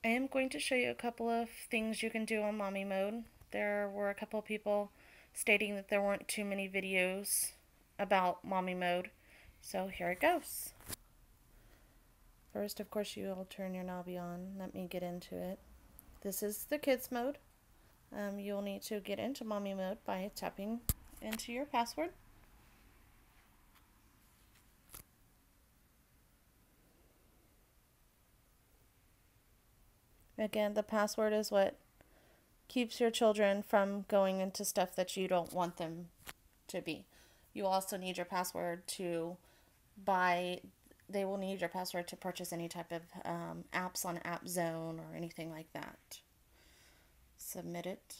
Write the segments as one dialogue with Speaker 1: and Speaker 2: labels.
Speaker 1: I am going to show you a couple of things you can do on mommy mode. There were a couple of people stating that there weren't too many videos about mommy mode, so here it goes. First, of course, you'll turn your nabi on. Let me get into it. This is the kids mode. You'll need to get into mommy mode by tapping into your password. Again, the password is what keeps your children from going into stuff that you don't want them to be. You also need your password to buy, they will need your password to purchase any type of apps on App Zone or anything like that. Submit it.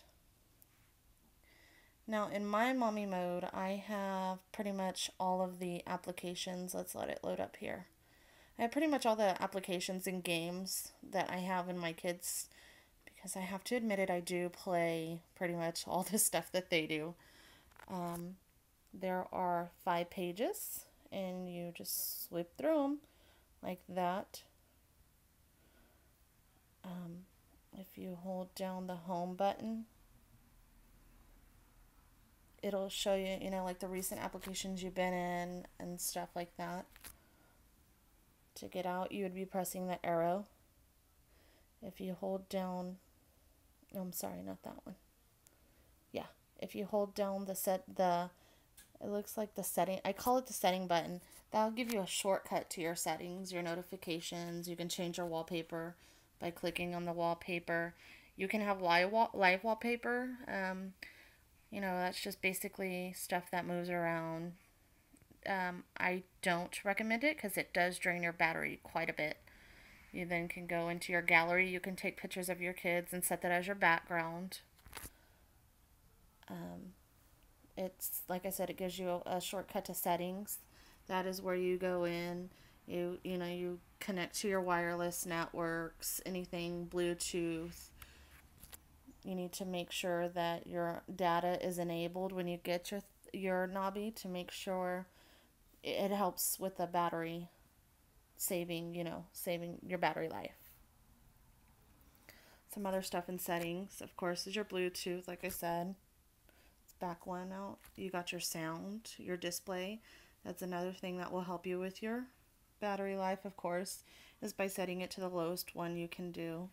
Speaker 1: Now in my mommy mode, I have pretty much all of the applications. Let's let it load up here. I have pretty much all the applications and games that I have in my kids, because I have to admit it, I do play pretty much all the stuff that they do. There are 5 pages, and you just sweep through them like that. If you hold down the home button, it'll show you, like the recent applications you've been in and stuff like that. To get out, you would be pressing the arrow. If you hold down, oh, I'm sorry, not that one. Yeah, if you hold down it looks like the setting, I call it the setting button. That'll give you a shortcut to your settings, your notifications. You can change your wallpaper by clicking on the wallpaper. You can have live wallpaper. That's just basically stuff that moves around. I don't recommend it because it does drain your battery quite a bit. You then can go into your gallery. You can take pictures of your kids and set that as your background. It's, like I said, it gives you a shortcut to settings. That is where you go in. You connect to your wireless networks, anything Bluetooth. You need to make sure that your data is enabled when you get your nabi, to make sure it helps with the battery saving your battery life. Some other stuff in settings, of course, is your Bluetooth, like I said. Let's back one out. You got your sound, your display. That's another thing that will help you with your battery life, of course, is by setting it to the lowest one you can do.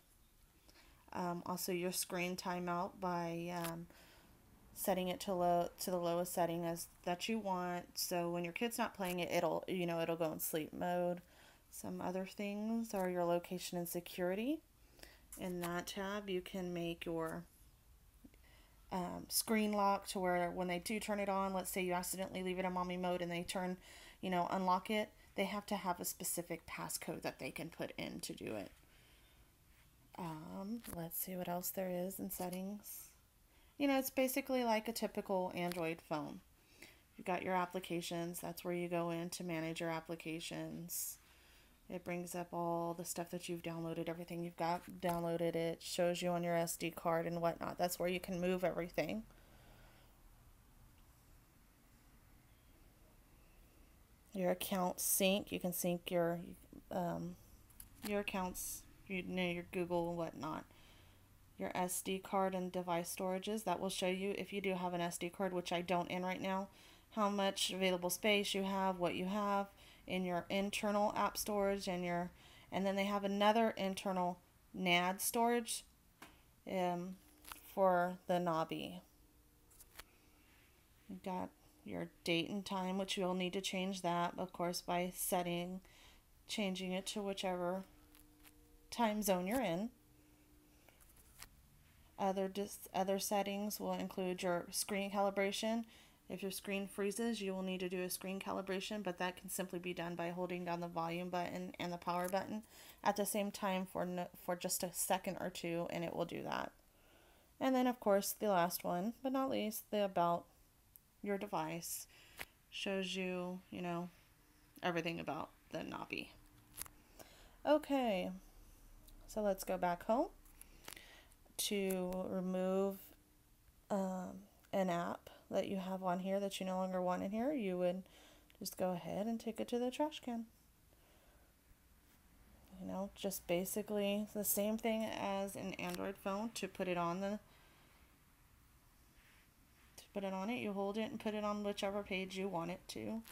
Speaker 1: Also, your screen timeout by setting it to the lowest setting as that you want. So when your kid's not playing it, it'll go in sleep mode. Some other things are your location and security. In that tab, you can make your screen lock to where when they do turn it on, let's say you accidentally leave it in mommy mode and they unlock it, they have to have a specific passcode that they can put in to do it. Let's see what else there is in settings. It's basically like a typical Android phone. You've got your applications. That's where you go in to manage your applications. It brings up all the stuff that you've downloaded, everything you've got downloaded. It shows you on your SD card and whatnot. That's where you can move everything. Your account sync. You can sync your accounts, your Google and whatnot. Your SD card and device storages. That will show you, if you do have an SD card, which I don't in right now, how much available space you have, what you have in your internal app storage, and then they have another internal NAD storage for the nabi. You've got your date and time, which you'll need to change that, of course, by changing it to whichever time zone you're in. Other settings will include your screen calibration. If your screen freezes, you will need to do a screen calibration, but that can simply be done by holding down the volume button and the power button at the same time for just a second or two, and it will do that. And then, of course, the last one, but not least, the about your device shows you, everything about the nabi. Okay, so let's go back home. To remove an app that you have on here that you no longer want in here, you would just go ahead and take it to the trash can. You know, just basically the same thing as an Android phone. To put it on it, you hold it and put it on whichever page you want it to.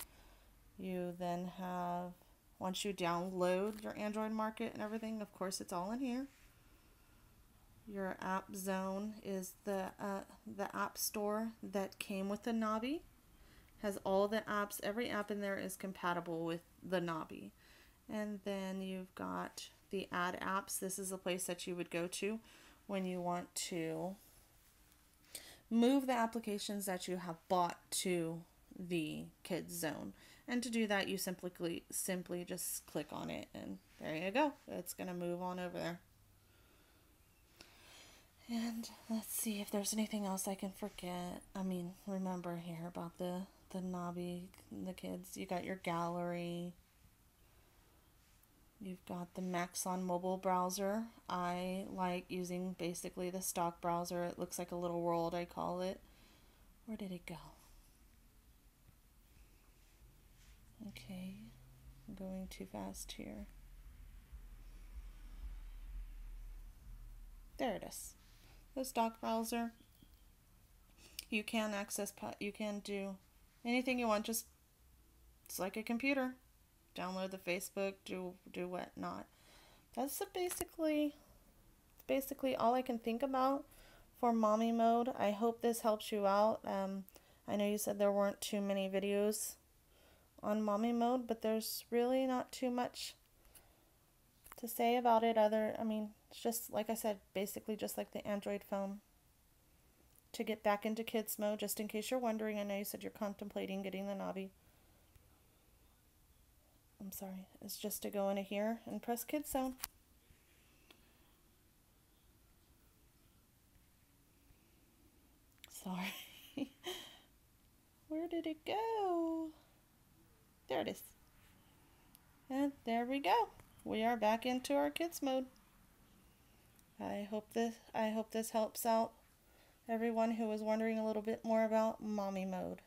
Speaker 1: You then have, once you download your Android Market and everything, of course it's all in here. Your app zone is the app store that came with the Nabi. Has all the apps, every app in there is compatible with the Nabi. And then you've got the add apps. This is a place that you would go to when you want to move the applications that you have bought to the kids zone. And to do that, you simply just click on it, and there you go. It's going to move on over there. And let's see if there's anything else I can forget. I mean, remember here about the Nabi, the kids. You got your gallery. You've got the Maxon mobile browser. I like using basically the stock browser. It looks like a little world, I call it. Where did it go? Okay, I'm going too fast here. There it is. The stock browser. You can access, you can do anything you want. Just, it's like a computer. Download the Facebook, do whatnot. That's basically all I can think about for mommy mode. I hope this helps you out. I know you said there weren't too many videos on mommy mode, but there's really not too much to say about it. I mean, it's just like I said, basically just like the Android phone. To get back into kids mode, just in case you're wondering, I know you said you're contemplating getting the Nabi. I'm sorry, it's just to go into here and press kids zone. Sorry. Where did it go? There it is. And there we go. We are back into our kids mode. I hope this helps out everyone who was wondering a little bit more about mommy mode.